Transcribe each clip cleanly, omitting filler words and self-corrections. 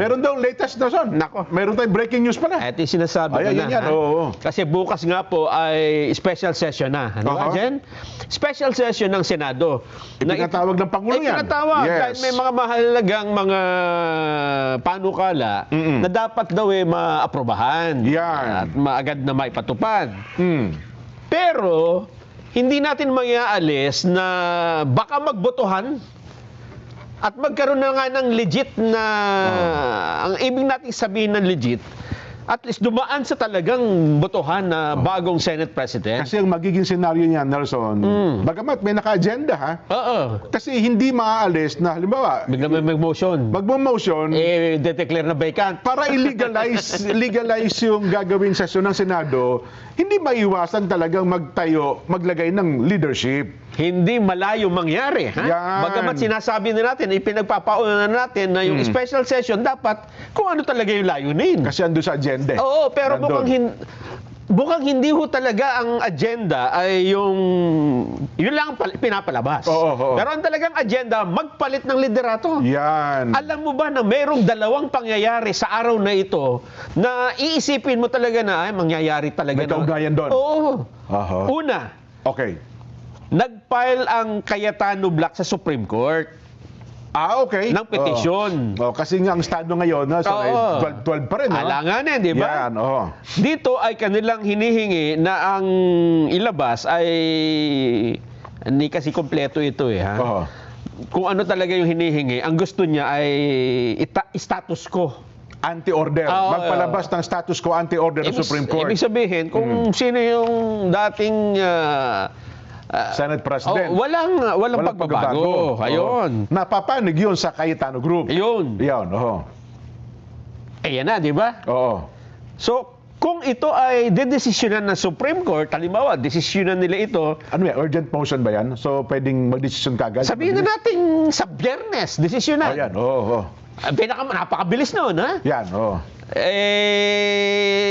Meron daw latest na son. Nako. Meron tayong breaking news pala. Ito yung sinasabi ko Ayan, na. yan, ha? oo. Kasi bukas nga po ay special session na. Ano ba, Jen? Special session ng Senado. Itinatawag ng Pangulo yan. Itinatawag. Yes. Dahil may mga mahalagang mga panukala na dapat daw maaprobahan. Yan. At maagad na maipatupad. Mm. Pero, hindi natin mayaalis na baka magbotohan at magkaroon na nga ng legit na, ang ibig nating sabihin ng legit, at least dumaan sa talagang botohan na bagong Senate President. Kasi ang magiging senaryo niya, Nelson, bagamat may naka-agenda ha, Oo. kasi hindi maaalis na, halimbawa, Bigla may mag-motion. magmo-motion Declare na vacant. para legalize yung gagawin sesyon ng Senado, hindi maiwasan talagang maglagay ng leadership. Hindi malayo mangyari. Ha? Yan. Bagamat sinasabi na natin, ipinagpapauna natin na yung special session dapat kung ano talaga yung layunin. Kasi ando sa agenda. Oo, pero Nandun. mukhang hindi ho talaga ang agenda ay yun lang ang pinapalabas. Oo. Pero ang talagang agenda, magpalit ng liderato. Yan. Alam mo ba na mayroong dalawang pangyayari sa araw na ito na iisipin mo talaga na ay mangyayari talaga. May kaugnayan doon. Oo. Aha. Una, Okay. nag-file ang Cayetano Black sa Supreme Court Okay. ng petisyon. Kasi nga ang estado ngayon, so, Oo. 12 pa rin. Alanganin, di ba? Yan, oo. Dito ay kanilang hinihingi na ang ilabas ay hindi kasi kompleto ito ha. Oo. Kung ano talaga yung hinihingi, ang gusto niya ay status quo. Anti-order. Oo, Magpalabas ng status quo anti-order ng Supreme Court. Ibig sabihin, kung sino yung dating Senate President. walang pagbabago. Ayun. Napapanig yun sa Cayetano Group. Ayun. Yan, oo. Ayan na, di ba? Oo. So, kung ito ay dedesisyonan ng Supreme Court, halimbawa, desisyonan nila ito, Ano yan? Urgent motion ba yan? So, pwedeng mag-desisyon kagad? sabihin na natin sa Biyernes, desisyonan. Yan, oo. Napakabilis noon, ha? Yan, oo.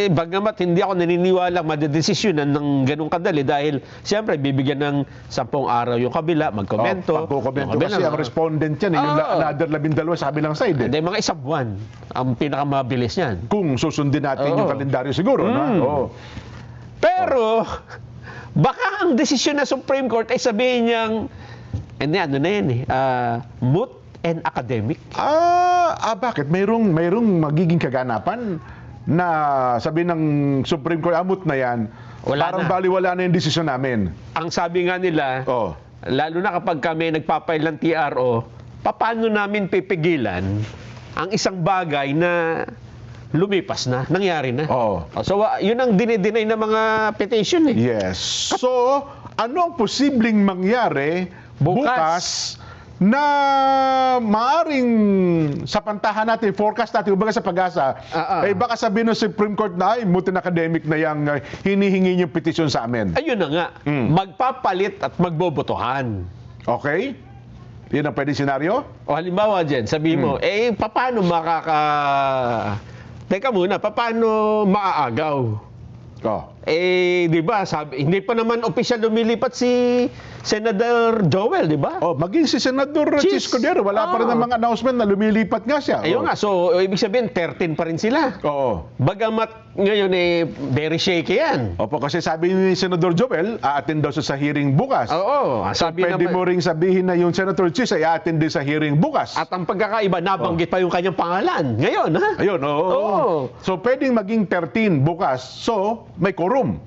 Bagamat hindi ako naniniwala madedesisyonan ng ganung kadali dahil siyempre bibigyan ng 10 araw yung kabila, magkomento. Pagkukomento kasi ang respondent yan, yung another 12 sa kabilang side. Hindi, mga isang buwan ang pinakamabilis niyan. Kung susundin natin yung kalendaryo siguro. Na? Oo. Pero, baka ang desisyon ng Supreme Court ay sabihin niyang, hindi, ano na yan moot and academic. Bakit? Mayroong magiging kaganapan na sabi ng Supreme Court, amot na yan, Wala parang na. baliwala na yung desisyon namin. Ang sabi nga nila, Oh. lalo na kapag kami nagpapail ng TRO, paano namin pipigilan ang isang bagay na lumipas na, nangyari na. Oo. So, yun ang dinideny ng mga petition eh. Yes. So, ano ang posibleng mangyari bukas na maaring sa pantahan natin, forecast natin, kumbaga sa pag-asa, baka sabihin ng Supreme Court na, ay, mutin academic na yung hinihingi yung petition sa amin. Ayun na nga, magpapalit at magbobotohan. Okay? Yun ang pwedeng senaryo? O halimbawa dyan, sabihin mo, paano Teka muna, paano maaagaw? Oh. Di ba, hindi pa naman opisyal lumilipat si Senator Joel, di ba? Maging si Senador Chis Cordero, wala pa rin ng mga announcement na lumilipat nga siya. Ayun nga, so ibig sabihin 13 pa rin sila. Oo. Bagamat ngayon very shaky yan. Opo, kasi sabi ni Senador Joel, aattend daw siya sa hearing bukas. Oo, sabi Pwede naman. mo ring sabihin na yung Senator Chis ay aattend din sa hearing bukas. At ang pagkakaiba, nabanggit pa yung kanyang pangalan. Ngayon, ha? Ayun, oo. Oo. So, pwedeng maging 13 bukas. So, may quorum.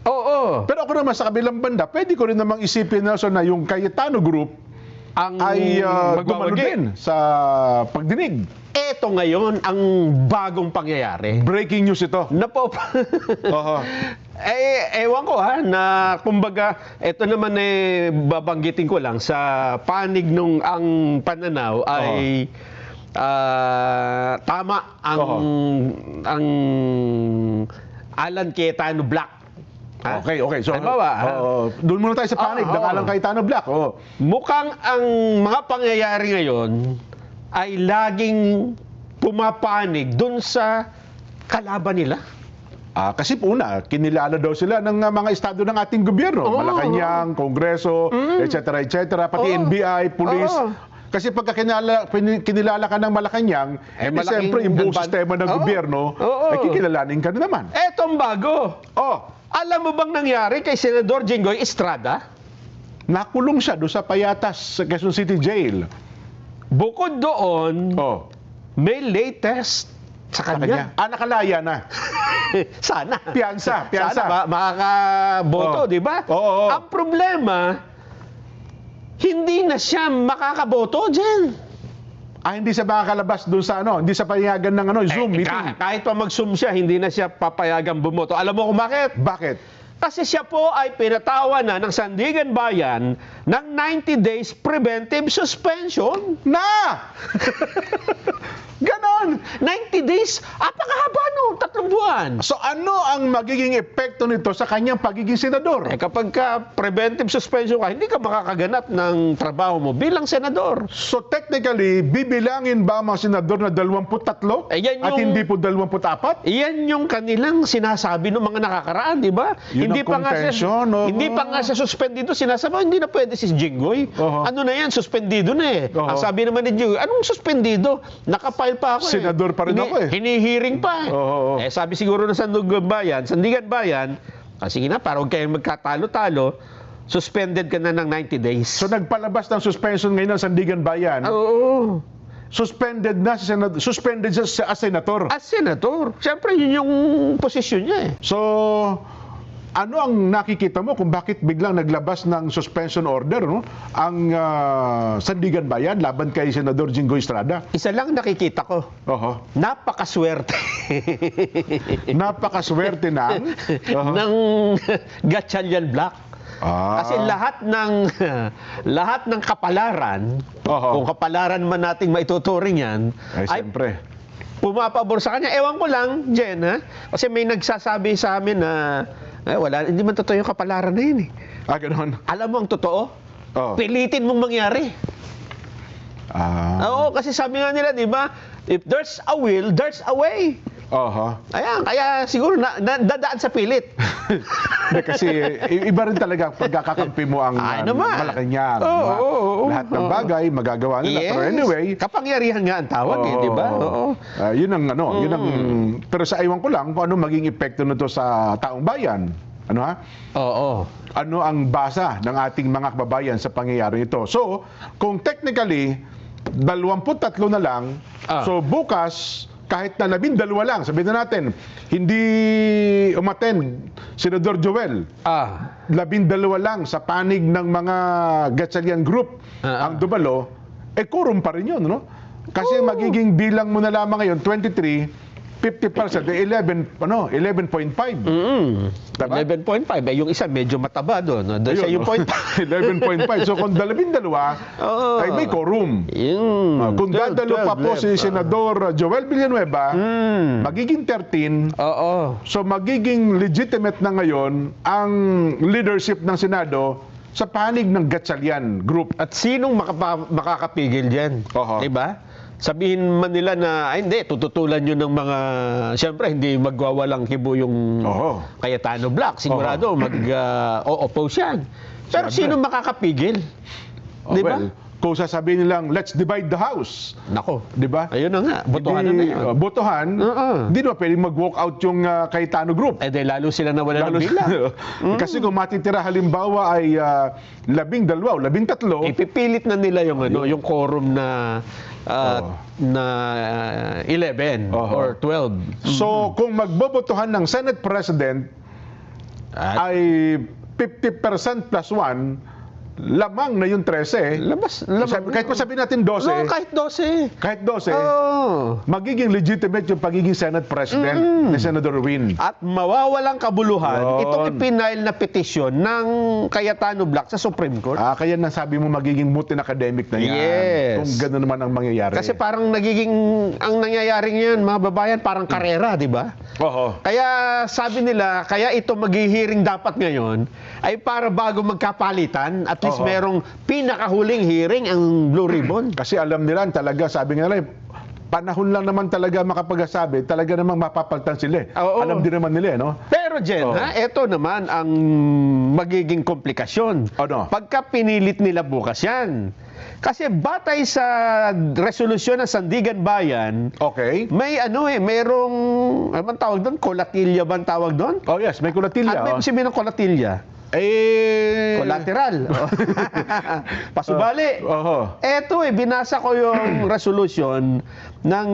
Oo. Pero ako naman sa kabilang banda, pwede ko rin namang isipin, Nelson, na yung Cayetano Group Ang ay gumano magwawagi. din sa pagdinig. Ito ngayon ang bagong pangyayari. Breaking news ito. Oo. Ewan ko na kumbaga, ito naman babanggitin ko lang sa panig nung ang pananaw ay tama ang Alan Cayetano Black. Ha? Okay. So, Halimbawa, doon muna tayo sa panig ng Alan Cayetano Black. Mukhang ang mga pangyayari ngayon ay laging pumapanig dun sa kalaban nila. Kasi una, kinilala daw sila ng mga estado ng ating gobyerno. Malacanang, Kongreso, etc. Pati NBI, Police. Kasi pagka kinilala ka ng Malacanang, malaking siyempre yung buong ban- sistema ng Oo. gobyerno, Oo. ay kikilalanin ka na naman. Etong bago. Oh, Alam mo bang nangyari kay Senador Jinggoy Estrada? nakulong siya doon sa Payatas, sa Quezon City Jail. Bukod doon, Oh, may latest sa sa kanya. kanya. Nakalaya na. Sana. Piyansa. Sana makakaboto, Oh. di ba? Oo. Ang problema, hindi na siya makakaboto dyan. Hindi siya makakalabas doon sa hindi sa payagan ng Zoom meeting. Kahit pa mag-zoom siya, hindi na siya papayagang bumoto. Alam mo kung bakit? Bakit? Kasi siya po ay pinatawa na ng Sandigan Bayan ng 90 days preventive suspension. Na! Ganon! 90 days? Apakahaba no, 3 buwan. So ano ang magiging epekto nito sa kanyang pagiging senador? Kapag ka preventive suspension ka, hindi ka makakaganap ng trabaho mo bilang senador. So technically, bibilangin ba ang mga senador na 23 yan at yung- hindi po 24? Iyan yung kanilang sinasabi ng mga nakakaraan, di ba? Yun ang contention, oo. Hindi pa nga siya suspendido, sinasabi, hindi na pwede si Jinggoy. Oo. Ano na yan, suspendido na eh. Oo. Ang sabi naman ni Jinggoy, anong suspendido? Nakapile pa ako Senador pa rin ako eh. Hinihiring pa eh. Oo. Sabi siguro ng Sandigan Bayan, sige na, para huwag kayong magkatalo-talo, suspended ka na ng 90 days. So nagpalabas ng suspension ngayon ng Sandigan Bayan. Oo. Suspended na si senador, suspended siya as senator. As senator, siyempre yun yung posisyon niya eh. So ano ang nakikita mo kung bakit biglang naglabas ng suspension order ang Sandigan Bayan laban kay Senador Jinggoy Estrada? Isa lang nakikita ko. Oho. Napakaswerte Napakaswerte ng ng Gatchalian Black. Kasi lahat ng kapalaran, Oho. kung kapalaran man nating maituturing yan, Ay, siyempre. pumapabor sa kanya. Ewan ko lang, Jen, ha? Kasi may nagsasabi sa amin na hindi man totoo yung kapalaran na yun eh. Ganoon. Alam mo ang totoo? Oh. Pilitin mong mangyari. Oo, kasi sabi nga nila, di ba? If there's a will, there's a way. Oho. Ayan, kaya siguro dadaan sa pilit. Kasi iba rin talaga pagkakakampi mo ang naman. Malacanang. Oo, diba? oo, oo. Lahat ng bagay magagawa nila. Pero anyway, kapangyarihan nga ang tawag eh, di ba? Oo. Yun ang pero sa iwan ko lang kung ano maging epekto nito sa taong bayan. Ano ha? Oo. Ano ang basa ng ating mga kababayan sa pangyayari ito? So, kung technically 23 na lang, so bukas kahit na 12 lang, sabihin na natin, hindi umattend Senador Joel. 12 lang sa panig ng mga Gatchalian group ang dumalo, quorum pa rin yun, no? Kasi magiging bilang mo na lamang ngayon, 23, 50%, 11.5. 11.5. Yung isa medyo mataba doon. Doon siya yung point. 11.5. So kung 12, ay may quorum. Kung dadalo pa po si Senador Joel Villanueva, magiging 13. So magiging legitimate na ngayon ang leadership ng Senado sa panig ng Gatchalian group. At sinong makakapigil dyan? Oho. Diba? Sabihin man nila na, hindi, tututulan nyo ng mga, siyempre, hindi magwawalang kibo yung Oho. Cayetano Black. Sigurado, mag-oppose yan. Pero sino makakapigil? Diba? Well, kung sasabihin nilang, let's divide the house. Nako. Diba? Ayun na nga, botohan na yan. Botohan, hindi naman pwedeng mag-walk out yung Cayetano group. Lalo sila nawala ng bilang. Kasi kung matitira halimbawa ay 12 o 13, Ipipilit na nila yung yung quorum na 11 or 12. so kung magbobotohan ng Senate President ay 50% plus 1, lamang na yung 13. Labas. Kahit pa sabihin natin 12. No, kahit 12. Kahit 12, Oo. magiging legitimate yung pagiging Senate President ni Senator Win. At mawawalang kabuluhan Yun. itong ipinail na petisyon ng Cayetano Black sa Supreme Court. Kaya nasabi mo magiging mutin academic na yan. Yes. Kung gano'n naman ang mangyayari. Kasi parang ang nangyayari ngayon, mga babayan, parang karera, di ba? Oho. Kaya sabi nila, kaya ito maghihiring dapat ngayon, ay para bago magkapalitan, at least Oho. merong pinakahuling hearing ang Blue Ribbon. Kasi alam nila talaga, sabi nga nila, panahon lang naman talaga makapagsasabi, talaga namang mapapaltan sila. Oo. Alam din naman nila, no? Pero Jen, ito naman ang magiging komplikasyon. Ano? Pagka pinilit nila bukas yan, Kasi batay sa resolusyon ng Sandigan Bayan, Okay. may merong, ano bang tawag doon? Kolatilya ba ang tawag doon? Oh yes, may kulatilya. Ano ba oh. yung sabihin ng kolatilya? Collateral. Pasubali. Oho. Eto binasa ko yung resolution ng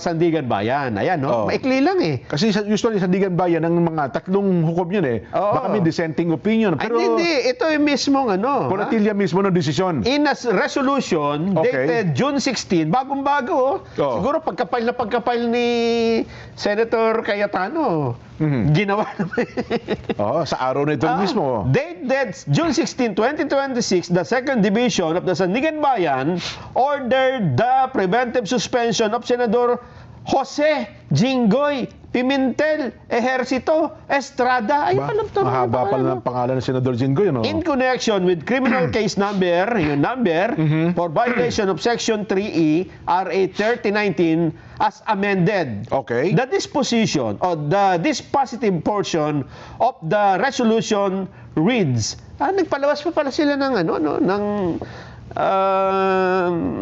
Sandigan Bayan. Ayan, no? Oh. Maikli lang eh. Kasi usually sa Sandigan Bayan, ng mga tatlong hukom yun eh. Oo. Baka may dissenting opinion. Ay, Pero hindi. Ito yung mismong kulatilya mismo ng desisyon. In a resolution Okay. dated June 16, bagong-bago. Oo. Siguro pagkapal ni Senator Cayetano, ginawa naman. Sa araw na ito mismo. Dated June 16, 2026, the Second Division of the Sandigan Bayan ordered the preventive suspension of Senador Jose Jinggoy Pimentel Ejercito Estrada. Ay, alam to. Mahaba pala ng pangalan ng Senador Jinggoy, no? In connection with criminal case number, for violation of Section 3E, RA 3019, as amended. Okay. The disposition or the dispositive portion of the resolution reads, nagpalabas pa pala sila ng ng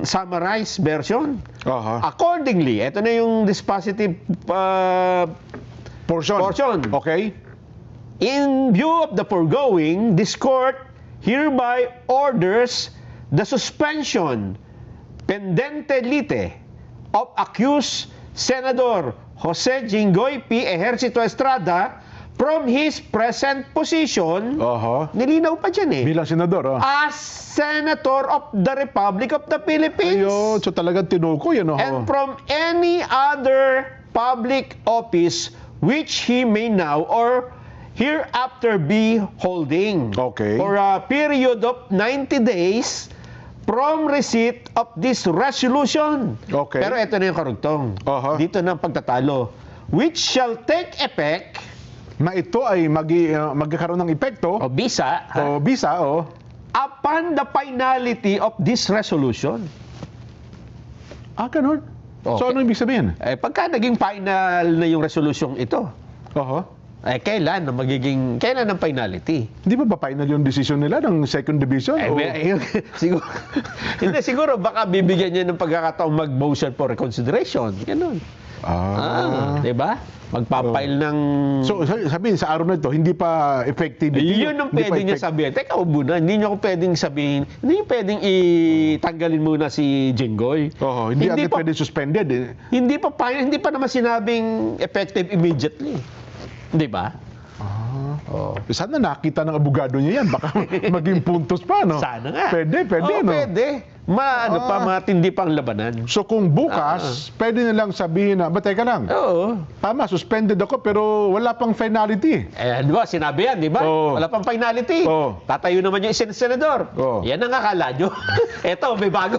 summarized version. Aha. Accordingly, ito na yung dispositive portion. Okay. In view of the foregoing, this court hereby orders the suspension pendente lite of accused Senador Jose Jinggoy P. Ejercito Estrada from his present position. Aha. Nilinaw pa dyan eh. Bilang senador, As Senator of the Republic of the Philippines. Ayun, so talagang tinukoy, ano? And from any other public office which he may now or hereafter be holding. Okay. For a period of 90 days from receipt of this resolution. Okay. Pero ito na yung karugtong. Aha. Dito na ang pagtatalo. Which shall take effect Na ito ay magkakaroon ng epekto o bisa o bisa, upon the finality of this resolution. ganun. So, Okay. ano ibig sabihin? Pagka naging final na yung resolusyong ito, Aha. kailan ang finality? Hindi ba final yung decision nila ng second division? Siguro, hindi, siguro baka bibigyan niya ng pagkakataong mag-motion for reconsideration. Ganun. Di ba? Magpapile ng... So, sabihin, sa araw na ito, hindi pa effective. Yun ang pwede niya sabihin. Teka, muna, hindi niyo ako pwedeng sabihin, hindi niyo pwedeng itanggalin muna si Jinggoy. Hindi agad pwede suspended. Hindi pa naman sinabing effective immediately. Di ba? Sana nakita ng abogado niya yan. Baka maging puntos pa, no? Sana nga. Pwede, no? Pwede. Matindi pang labanan. So, kung bukas, pwede nilang sabihin na, teka lang, Oo. tama, suspended ako, pero wala pang finality. Di ba? Sinabi yan, di ba? Oo. Wala pang finality. Oo. Tatayo naman yung senador. Oo. Yan ang akala nyo. Eto, may bago.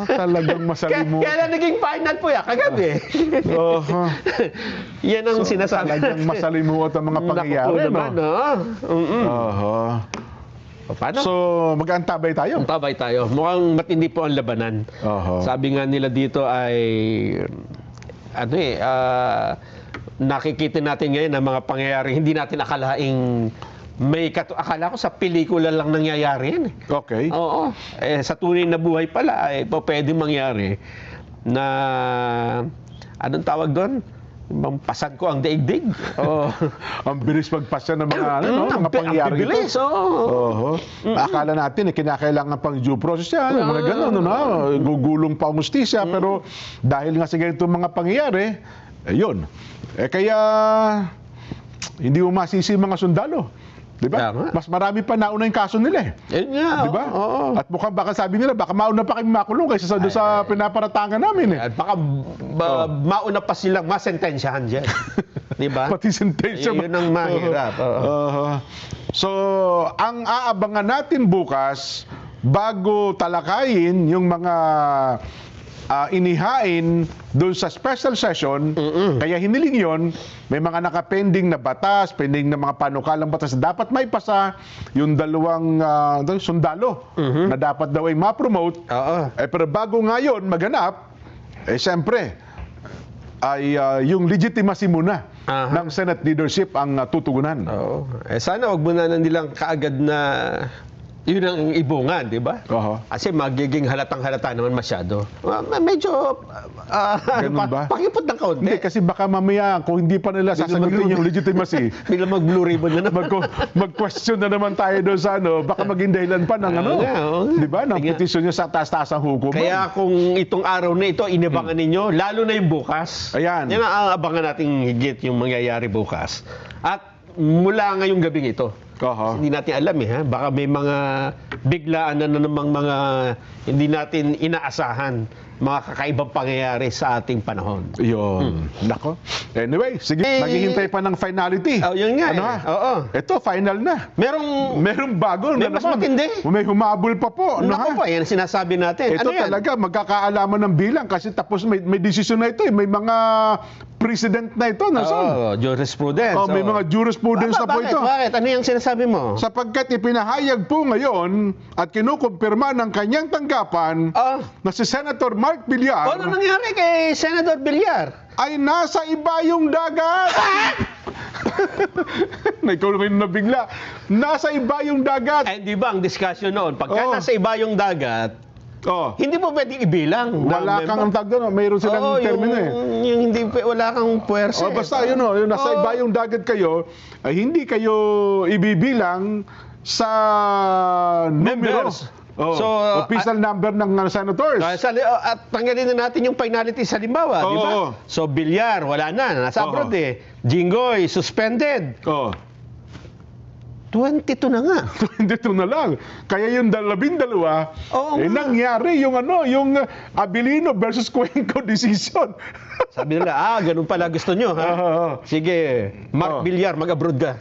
Talagang masalimuot. Kaya naging final po yan, kagabi. Yan ang sinasabi. Talagang masalimuot ang mga pangyayari, Naku po no? naman, no? Paano? So, mag-antabay tayo. Tabay tayo. Mukhang matindi po ang labanan. Sabi nga nila dito ay nakikita natin ngayon ang mga pangyayari hindi natin akalaing akala ko sa pelikula lang nangyayari yan. Okay. Oo. Sa tunay na buhay pala ay pwede mangyari na anong tawag doon? Pasan ko ang daigdig. Ang bilis magpasya ng mga, mga pangyayari ang bilis, ito. Akala natin, kinakailangan pang due process yan, mga gano'n, gugulong pa ang justisya, pero dahil nga sa ganitong mga pangyayari, yun. Kaya, hindi mo masisi mga sundalo. Di ba? Mas marami pa nauna yung kaso nila nga. Di ba? At mukhang baka sabi nila, baka mauna pa kami makulong kaysa sa pinaparatangan namin At baka mauna pa silang masentensyahan dyan. Di ba? Pati sentensya. Yun ang mahirap. So, ang aabangan natin bukas, bago talakayin yung mga inihain doon sa special session, kaya hiniling yon, may mga nakapending na batas, pending na mga panukalang batas na dapat may pasa yung dalawang sundalo na dapat daw ay ma-promote. Pero bago nga yun maganap, siyempre, ay yung legitimacy muna ng Senate leadership ang tutugunan. Sana wag muna nilang kaagad na Yun ang ibungan, di ba? Oho. Kasi magiging halatang-halata naman masyado. Medyo, Ganun ba? pakipot ng kaunti. Hindi, kasi baka mamaya, kung hindi pa nila sasagutin yung legitimacy, Bigla mag-blue ribbon na naman. mag-question na naman tayo doon sa baka maging dahilan pa ng di ba, ng petisyon nyo sa taas-taas ang hukuman. Kaya kung itong araw na ito, inabangan ninyo, lalo na yung bukas. Ayan. Yan ang abangan nating higit yung mangyayari bukas. At mula ngayong gabing ito, Oho. hindi natin alam baka may mga biglaan na namang mga hindi natin inaasahan, mga kakaibang pangyayari sa ating panahon. Yun. Nako. Anyway, sige, maghihintay pa ng finality. Oh, yun nga. Oo. Ito, final na. Merong bago May na mas naman. matindi. May humabol pa po. Naku pa, yan ang sinasabi natin. Ito ano yan? talaga, magkakaalaman ng bilang kasi tapos may desisyon na ito. May mga precedent na ito. Jurisprudence. May mga jurisprudence na po ito. Bakit? Ano yung sinasabi mo? Sapagkat ipinahayag po ngayon at kinukumpirma ng kanyang tanggapan na si Senator Mark Villar Ano nangyari kay Senator Villar? ay nasa ibayong dagat. Ikaw rin nabigla. Nasa ibayong dagat. Di ba ang discussion noon, pagka nasa ibayong dagat, hindi mo pwedeng ibilang. Wala kang tag doon. Mayroon silang termino Yung hindi, wala kang puwersa. Basta yun yung nasa ibayong dagat kayo, ay hindi kayo ibibilang sa numero. Members. So, official number ng senators. At tanggalin na natin yung finality sa limbawa, di ba? So, Villar, wala na. Nasa abroad Jinggoy, suspended. 22 na nga. 22 na lang. Kaya yung 12, nangyari yung yung Abilino versus Cuenco decision. Sabi nila, ganun pala gusto nyo, ha? Sige, Mark Villar, mag-abroad ka.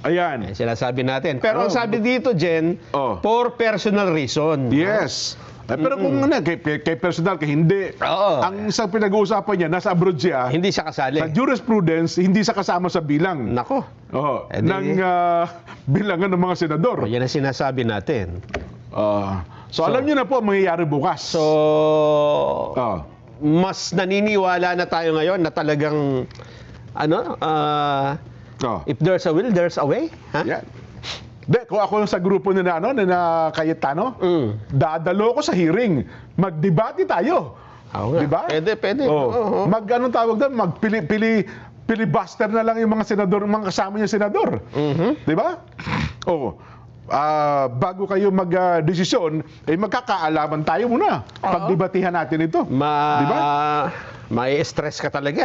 Ayan. Sinasabi natin. Pero ang sabi dito, Jen, for personal reason. Yes. Pero kung kay personal, kay hindi. Ang isang pinag-uusapan niya, nasa abroad siya. Hindi siya kasali. Sa jurisprudence, hindi siya kasama sa bilang. Nako. Ng bilangan ng mga senador. Yan ang sinasabi natin. So, alam niyo na po ang mangyayari bukas. So, mas naniniwala na tayo ngayon na talagang, if there's a will, there's a way. Ha? Yeah. Kung ako sa grupo na Cayetano, dadalo ko sa hearing. Magdebate tayo. Di ba? Pwede. Mag-anong tawag doon? Filibuster na lang yung mga senador, mga kasama niya senador. Di ba? Bago kayo mag-desisyon, magkakaalaman tayo muna. Pagdebatihan natin ito. Di ba? May stress ka talaga.